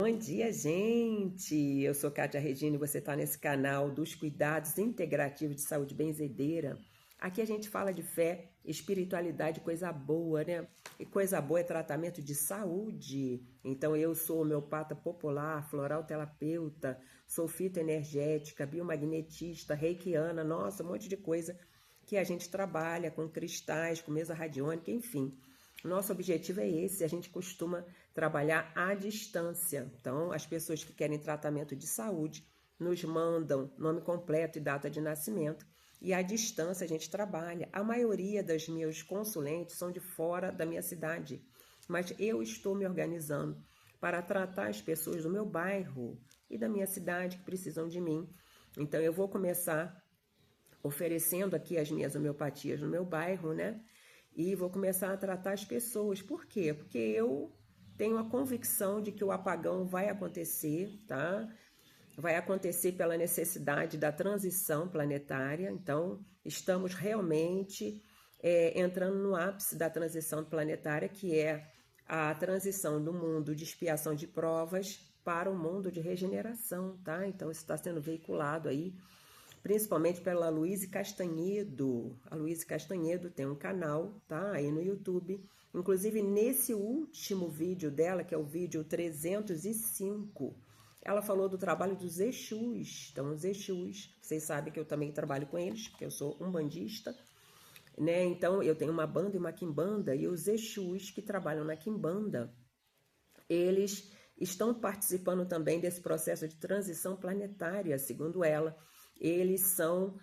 Bom dia, gente! Eu sou Kátia Regina e você está nesse canal dos Cuidados Integrativos de Saúde Benzedeira. Aqui a gente fala de fé, espiritualidade, coisa boa, né? E coisa boa é tratamento de saúde. Então eu sou homeopata popular, floral terapeuta, sou fitoenergética, biomagnetista, reikiana, nossa, um monte de coisa que a gente trabalha com cristais, com mesa radiônica, enfim. Nosso objetivo é esse, a gente costuma trabalhar à distância. Então, as pessoas que querem tratamento de saúde nos mandam nome completo e data de nascimento e à distância a gente trabalha. A maioria das meus consulentes são de fora da minha cidade, mas eu estou me organizando para tratar as pessoas do meu bairro e da minha cidade que precisam de mim. Então, eu vou começar oferecendo aqui as minhas homeopatias no meu bairro, né? E vou começar a tratar as pessoas. Por quê? Porque eu tenho a convicção de que o apagão vai acontecer, tá? Vai acontecer pela necessidade da transição planetária. Então, estamos realmente entrando no ápice da transição planetária, que é a transição do mundo de expiação de provas para o mundo de regeneração, tá? Então, isso está sendo veiculado aí, principalmente pela Luíse Castanhedo. A Luíse Castanhedo tem um canal, tá? Aí no YouTube. Inclusive, nesse último vídeo dela, que é o vídeo 305, ela falou do trabalho dos Exus. Então, os Exus, vocês sabem que eu também trabalho com eles, porque eu sou umbandista, né? Então, eu tenho uma banda e uma quimbanda, e os Exus que trabalham na quimbanda, eles estão participando também desse processo de transição planetária, segundo ela. Eles são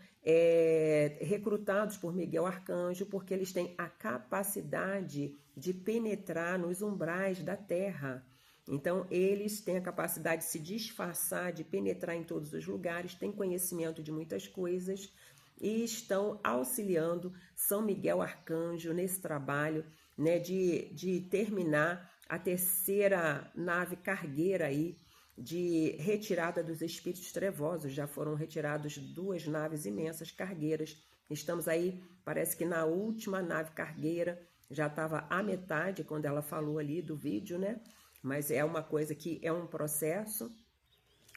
recrutados por Miguel Arcanjo porque eles têm a capacidade de penetrar nos umbrais da Terra. Então, eles têm a capacidade de se disfarçar, de penetrar em todos os lugares, têm conhecimento de muitas coisas e estão auxiliando São Miguel Arcanjo nesse trabalho, né, de terminar a terceira nave cargueira aí, de retirada dos espíritos trevosos. Já foram retirados 2 naves imensas cargueiras. Estamos aí, parece que na última nave cargueira, já estava a metade quando ela falou ali do vídeo, né? Mas é uma coisa que é um processo.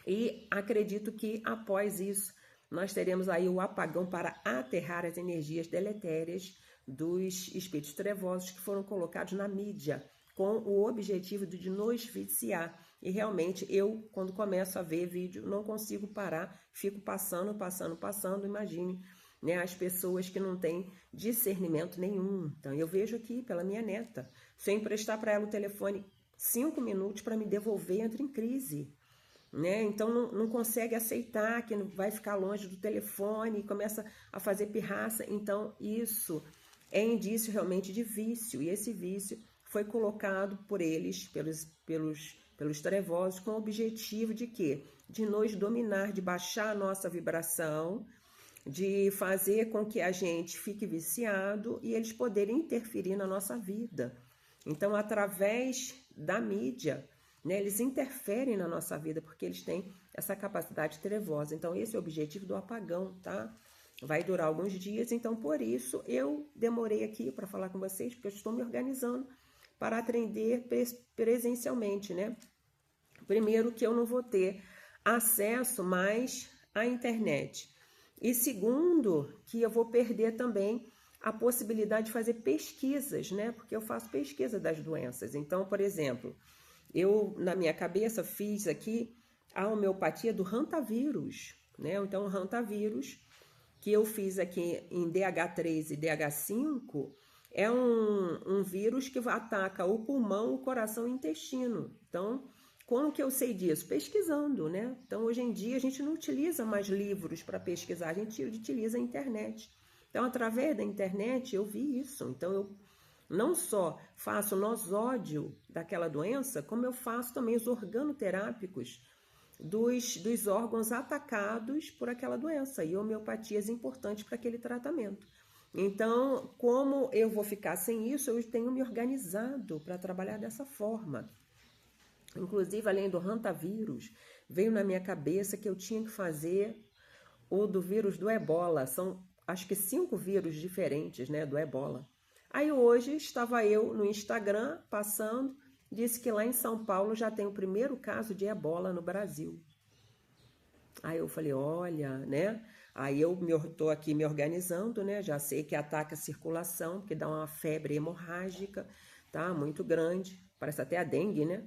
E acredito que após isso, nós teremos aí o apagão para aterrar as energias deletérias dos espíritos trevosos que foram colocados na mídia, com o objetivo de nos viciar. E realmente eu, quando começo a ver vídeo, não consigo parar, fico passando. Imagine, né, as pessoas que não têm discernimento nenhum. Então eu vejo aqui pela minha neta, se eu emprestar para ela o telefone 5 minutos para me devolver, entra em crise, né? Então não consegue aceitar que vai ficar longe do telefone e começa a fazer pirraça. Então isso é indício realmente de vício, e esse vício foi colocado por eles, pelos trevosos, com o objetivo de quê? De nos dominar, de baixar a nossa vibração, de fazer com que a gente fique viciado e eles poderem interferir na nossa vida. Então, através da mídia, né, eles interferem na nossa vida porque eles têm essa capacidade trevosa. Então, esse é o objetivo do apagão, tá? Vai durar alguns dias, então por isso eu demorei aqui para falar com vocês, porque eu estou me organizando para atender presencialmente, né? Primeiro, que eu não vou ter acesso mais à internet. E segundo, que eu vou perder também a possibilidade de fazer pesquisas, né? Porque eu faço pesquisa das doenças. Então, por exemplo, eu, na minha cabeça, fiz aqui a homeopatia do Hantavírus, né? Então, o Hantavírus, que eu fiz aqui em DH3 e DH5, é um vírus que ataca o pulmão, o coração e o intestino. Então, como que eu sei disso? Pesquisando, né? Então, hoje em dia, a gente não utiliza mais livros para pesquisar, a gente utiliza a internet. Então, através da internet, eu vi isso. Então, eu não só faço nosódio daquela doença, como eu faço também os organoterápicos dos órgãos atacados por aquela doença, e homeopatias importantes para aquele tratamento. Então, como eu vou ficar sem isso, eu tenho me organizado para trabalhar dessa forma. Inclusive, além do Hantavírus, veio na minha cabeça que eu tinha que fazer o do vírus do Ebola. São, acho que 5 vírus diferentes, né, do Ebola. Aí hoje estava eu no Instagram passando disse que lá em São Paulo já tem o primeiro caso de ebola no Brasil. Aí eu falei, olha, né? Aí eu tô aqui me organizando, né? Já sei que ataca a circulação, porque dá uma febre hemorrágica, tá? Muito grande, parece até a dengue, né?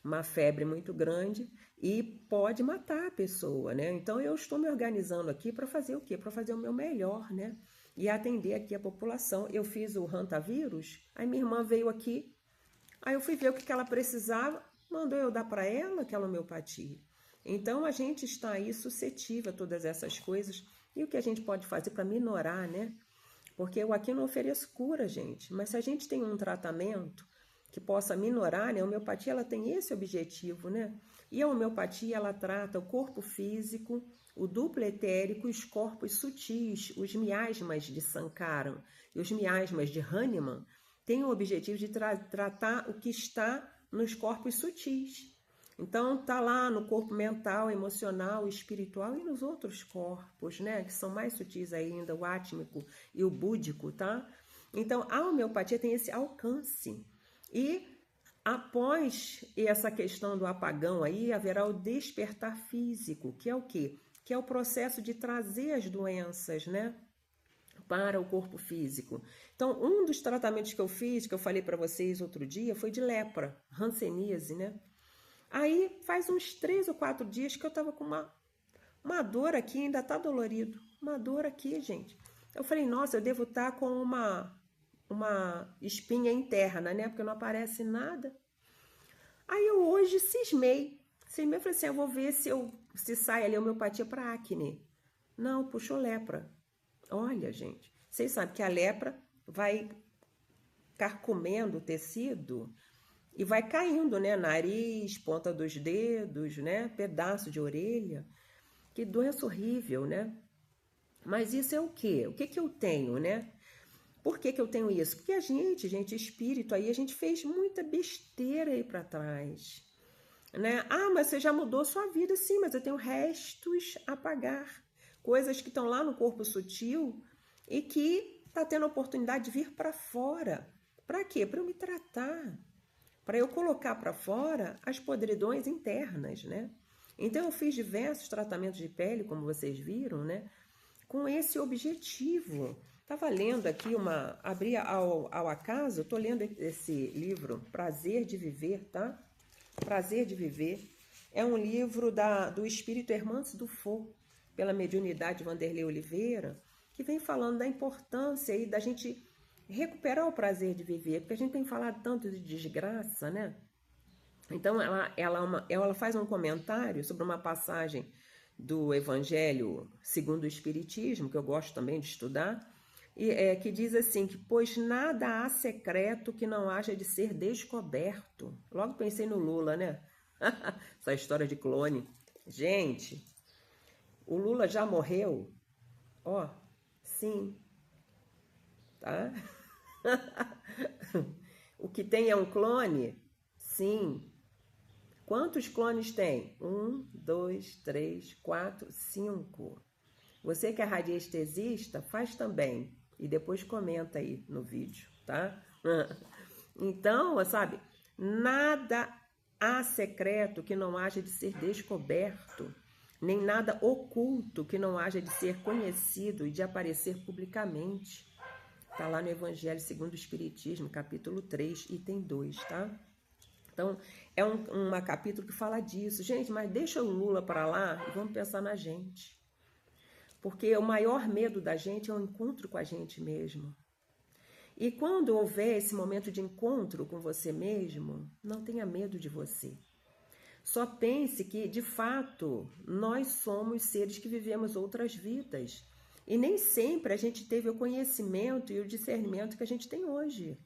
Uma febre muito grande e pode matar a pessoa, né? Então eu estou me organizando aqui para fazer o quê? Para fazer o meu melhor, né? E atender aqui a população. Eu fiz o hantavírus, aí minha irmã veio aqui, aí eu fui ver o que ela precisava, mandou eu dar para ela aquela homeopatia. Então a gente está aí suscetível a todas essas coisas. E o que a gente pode fazer para minorar, né? Porque eu aqui não ofereço cura, gente. Mas se a gente tem um tratamento que possa minorar, né? A homeopatia ela tem esse objetivo, né? E a homeopatia ela trata o corpo físico, o duplo etérico e os corpos sutis, os miasmas de Sankara e os miasmas de Hahnemann têm o objetivo de tratar o que está nos corpos sutis. Então, tá lá no corpo mental, emocional, espiritual e nos outros corpos, né? Que são mais sutis ainda, o átmico e o búdico, tá? Então, a homeopatia tem esse alcance. E após essa questão do apagão aí, haverá o despertar físico, que é o quê? Que é o processo de trazer as doenças, né? Para o corpo físico. Então, um dos tratamentos que eu fiz, que eu falei para vocês outro dia, foi de lepra, hanseníase, né? Aí faz uns 3 ou 4 dias que eu tava com uma dor aqui, ainda tá dolorido. Uma dor aqui, gente. Eu falei, nossa, eu devo estar com uma espinha interna, né? Porque não aparece nada. Aí eu hoje cismei. Eu falei assim, eu vou ver se sai ali a homeopatia para acne. Não, puxou lepra. Olha, gente, vocês sabem que a lepra vai carcomendo o tecido e vai caindo, né? Nariz, ponta dos dedos, né? Pedaço de orelha. Que doença horrível, né? Mas isso é o quê? O que que eu tenho, né? Por que que eu tenho isso? Porque a gente, espírito aí, a gente fez muita besteira aí para trás, né? Ah, mas você já mudou sua vida, sim, mas eu tenho restos a pagar. Coisas que estão lá no corpo sutil e que tá tendo a oportunidade de vir para fora. Para quê? Para eu me tratar. Para eu colocar para fora as podridões internas, né? Então eu fiz diversos tratamentos de pele, como vocês viram, né? Com esse objetivo. Estava lendo aqui abri ao acaso, estou lendo esse livro, Prazer de Viver, tá? Prazer de Viver. É um livro do espírito Hermance Dufour, pela mediunidade Vanderlei Oliveira, que vem falando da importância aí da gente recuperar o prazer de viver, porque a gente tem falado tanto de desgraça, né? Então, ela faz um comentário sobre uma passagem do Evangelho segundo o Espiritismo, que eu gosto também de estudar, que diz assim, que pois nada há secreto que não haja de ser descoberto. Logo pensei no Lula, né? Essa história de clone. Gente, o Lula já morreu? Ó, sim, tá? O que tem é um clone? Sim. Quantos clones tem? 1, 2, 3, 4, 5. Você que é radiestesista, faz também. E depois comenta aí no vídeo, tá? Então, sabe, nada há secreto que não haja de ser descoberto, nem nada oculto que não haja de ser conhecido e de aparecer publicamente. Está lá no Evangelho segundo o Espiritismo, capítulo 3, item 2, tá? Então, é um capítulo que fala disso. Gente, mas deixa o Lula para lá e vamos pensar na gente. Porque o maior medo da gente é o encontro com a gente mesmo. E quando houver esse momento de encontro com você mesmo, não tenha medo de você. Só pense que, de fato, nós somos seres que vivemos outras vidas. E nem sempre a gente teve o conhecimento e o discernimento que a gente tem hoje.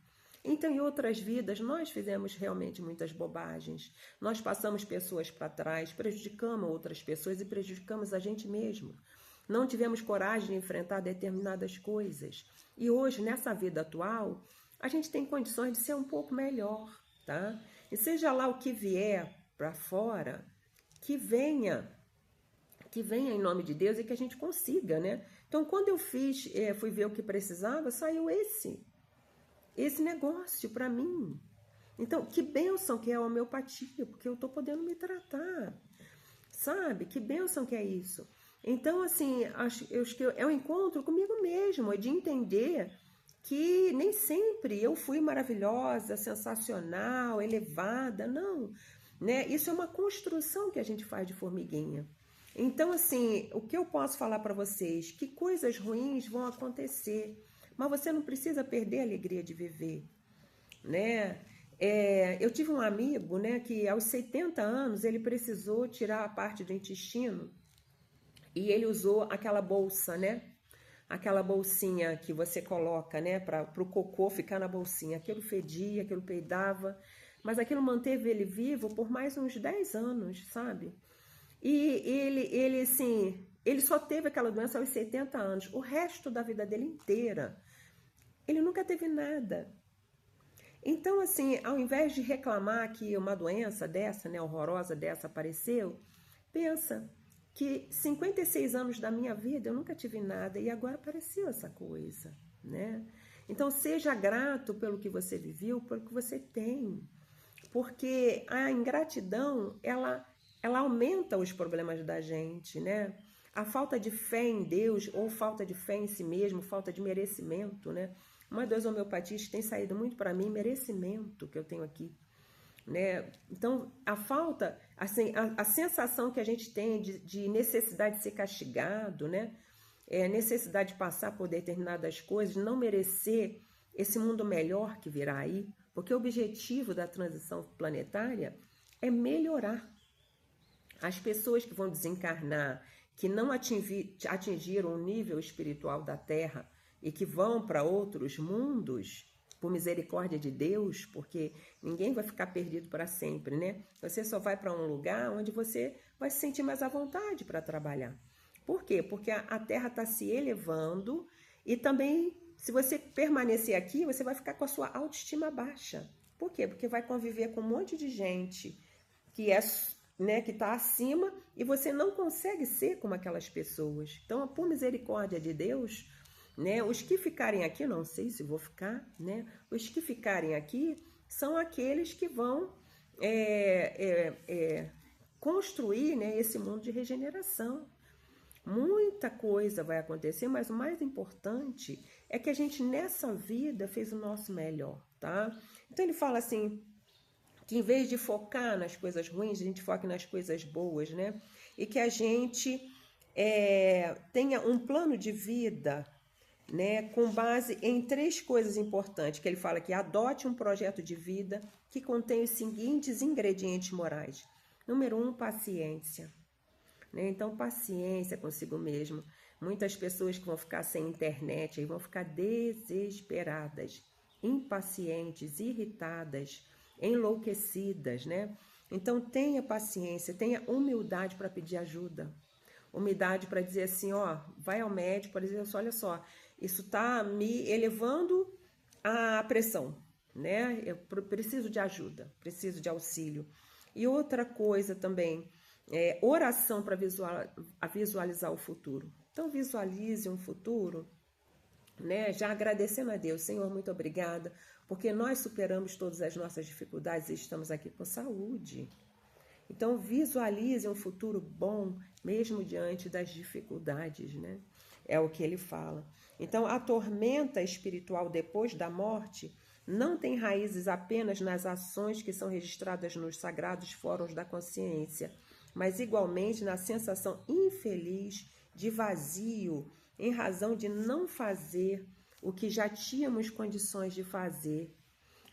Então, em outras vidas, nós fizemos realmente muitas bobagens. Nós passamos pessoas para trás, prejudicamos outras pessoas e prejudicamos a gente mesmo. Não tivemos coragem de enfrentar determinadas coisas. E hoje, nessa vida atual, a gente tem condições de ser um pouco melhor, tá? E seja lá o que vier para fora, que venha em nome de Deus e que a gente consiga, né? Então, quando eu fui ver o que precisava, saiu esse negócio para mim. Então, que bênção que é a homeopatia, porque eu estou podendo me tratar, sabe? Que bênção que é isso. Então, assim, acho que é um encontro comigo mesmo, é de entender que nem sempre eu fui maravilhosa, sensacional, elevada, não, né? Isso é uma construção que a gente faz de formiguinha. Então, assim, o que eu posso falar para vocês? Que coisas ruins vão acontecer, mas você não precisa perder a alegria de viver, né? Eu tive um amigo, né, que aos 70 anos ele precisou tirar a parte do intestino e ele usou aquela bolsa, né? Aquela bolsinha que você coloca, né, para o cocô ficar na bolsinha. Aquilo fedia, aquilo peidava, mas aquilo manteve ele vivo por mais uns 10 anos, sabe? E ele assim, ele só teve aquela doença aos 70 anos. O resto da vida dele inteira, ele nunca teve nada. Então, assim, ao invés de reclamar que uma doença dessa, né, horrorosa dessa apareceu, pensa que 56 anos da minha vida eu nunca tive nada e agora apareceu essa coisa, né? Então, seja grato pelo que você viveu, pelo que você tem, porque a ingratidão, ela aumenta os problemas da gente, né? A falta de fé em Deus ou falta de fé em si mesmo, falta de merecimento, né? Uma das homeopatias que tem saído muito para mim, merecimento que eu tenho aqui, né? Então, a falta, assim, a sensação que a gente tem de necessidade de ser castigado, né? Necessidade de passar por determinadas coisas, não merecer esse mundo melhor que virá aí, porque o objetivo da transição planetária é melhorar. As pessoas que vão desencarnar, que não atingiram o nível espiritual da Terra e que vão para outros mundos, por misericórdia de Deus, porque ninguém vai ficar perdido para sempre, né? Você só vai para um lugar onde você vai se sentir mais à vontade para trabalhar. Por quê? Porque a Terra está se elevando e também, se você permanecer aqui, você vai ficar com a sua autoestima baixa. Por quê? Porque vai conviver com um monte de gente que é, né, que está acima e você não consegue ser como aquelas pessoas. Então, por misericórdia de Deus, né, os que ficarem aqui, não sei se vou ficar, né? Os que ficarem aqui são aqueles que vão construir, né, esse mundo de regeneração. Muita coisa vai acontecer, mas o mais importante é que a gente nessa vida fez o nosso melhor, tá? Então ele fala assim, que em vez de focar nas coisas ruins, a gente foque nas coisas boas, né? E que a gente tenha um plano de vida, né, com base em 3 coisas importantes, que ele fala que adote um projeto de vida que contém os seguintes ingredientes morais. Número 1, paciência. Né? Então, paciência consigo mesmo. Muitas pessoas que vão ficar sem internet, aí vão ficar desesperadas, impacientes, irritadas, enlouquecidas, né? Então, tenha paciência, tenha humildade para pedir ajuda. Humildade para dizer assim, ó, vai ao médico para dizer, olha só, isso está me elevando a pressão, né? Eu preciso de ajuda, preciso de auxílio. E outra coisa também, oração para visualizar o futuro. Então, visualize um futuro, né? Já agradecendo a Deus, Senhor, muito obrigada, porque nós superamos todas as nossas dificuldades e estamos aqui com saúde. Então, visualize um futuro bom, mesmo diante das dificuldades, né? É o que ele fala. Então, a tormenta espiritual depois da morte não tem raízes apenas nas ações que são registradas nos sagrados fóruns da consciência, mas igualmente na sensação infeliz de vazio em razão de não fazer o que já tínhamos condições de fazer,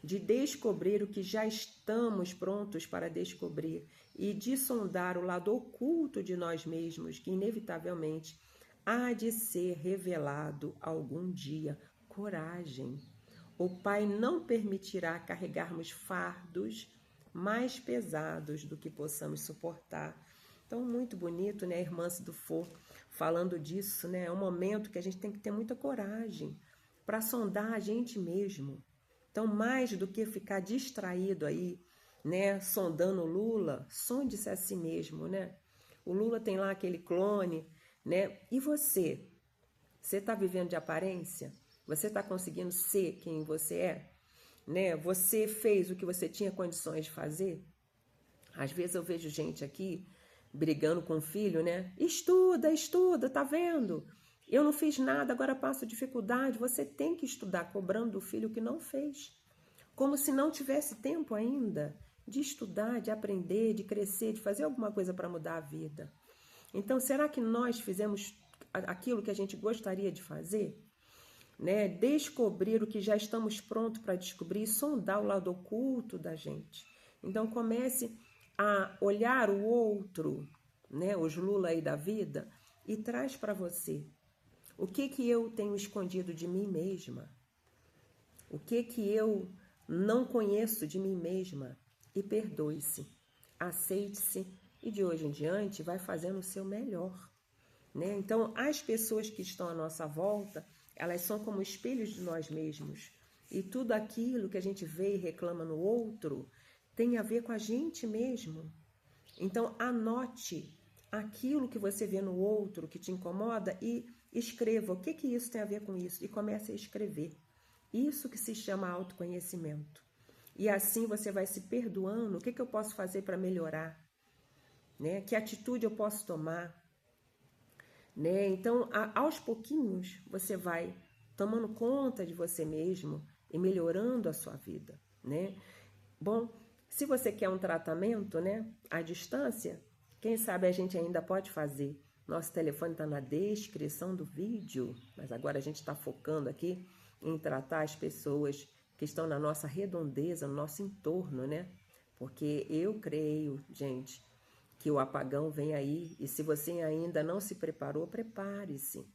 de descobrir o que já estamos prontos para descobrir e de sondar o lado oculto de nós mesmos, que inevitavelmente há de ser revelado algum dia. Coragem. O Pai não permitirá carregarmos fardos mais pesados do que possamos suportar. Então, muito bonito, né, a irmã Dufour falando disso, né? É um momento que a gente tem que ter muita coragem para sondar a gente mesmo. Então, mais do que ficar distraído aí, né, sondando o Lula, sonde-se a si mesmo, né? O Lula tem lá aquele clone, né? E você? Você está vivendo de aparência? Você está conseguindo ser quem você é? né? Você fez o que você tinha condições de fazer? Às vezes eu vejo gente aqui brigando com o filho, né? Estuda, estuda, tá vendo? Eu não fiz nada, agora passo dificuldade. Você tem que estudar, cobrando do filho o que não fez. Como se não tivesse tempo ainda de estudar, de aprender, de crescer, de fazer alguma coisa para mudar a vida. Então, será que nós fizemos aquilo que a gente gostaria de fazer? Né? Descobrir o que já estamos prontos para descobrir e sondar o lado oculto da gente. Então, comece a olhar o outro, né? Os Lula aí da vida, e traz para você. O que eu tenho escondido de mim mesma? O que eu não conheço de mim mesma? E perdoe-se, aceite-se e de hoje em diante vai fazendo o seu melhor, né? Então, as pessoas que estão à nossa volta, elas são como espelhos de nós mesmos. E tudo aquilo que a gente vê e reclama no outro tem a ver com a gente mesmo. Então, anote aquilo que você vê no outro que te incomoda e escreva o que isso tem a ver com isso. E comece a escrever. Isso que se chama autoconhecimento. E assim você vai se perdoando. O que eu posso fazer para melhorar? Né? Que atitude eu posso tomar? Né? Então, aos pouquinhos, você vai tomando conta de você mesmo e melhorando a sua vida, né? Bom, se você quer um tratamento, né, à distância, quem sabe a gente ainda pode fazer. Nosso telefone está na descrição do vídeo, mas agora a gente está focando aqui em tratar as pessoas que estão na nossa redondeza, no nosso entorno, né? Porque eu creio, gente, que o apagão vem aí, e se você ainda não se preparou, prepare-se.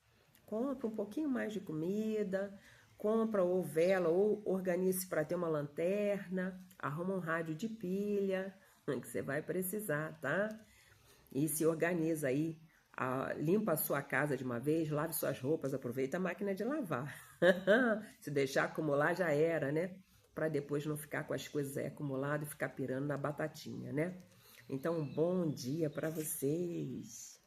Compre um pouquinho mais de comida, compra ou vela, ou organize para ter uma lanterna, arruma um rádio de pilha, que você vai precisar, tá? E se organiza aí, limpa a sua casa de uma vez, lave suas roupas, aproveita a máquina de lavar. Se deixar acumular, já era, né? Para depois não ficar com as coisas aí acumuladas e ficar pirando na batatinha, né? Então, um bom dia para vocês!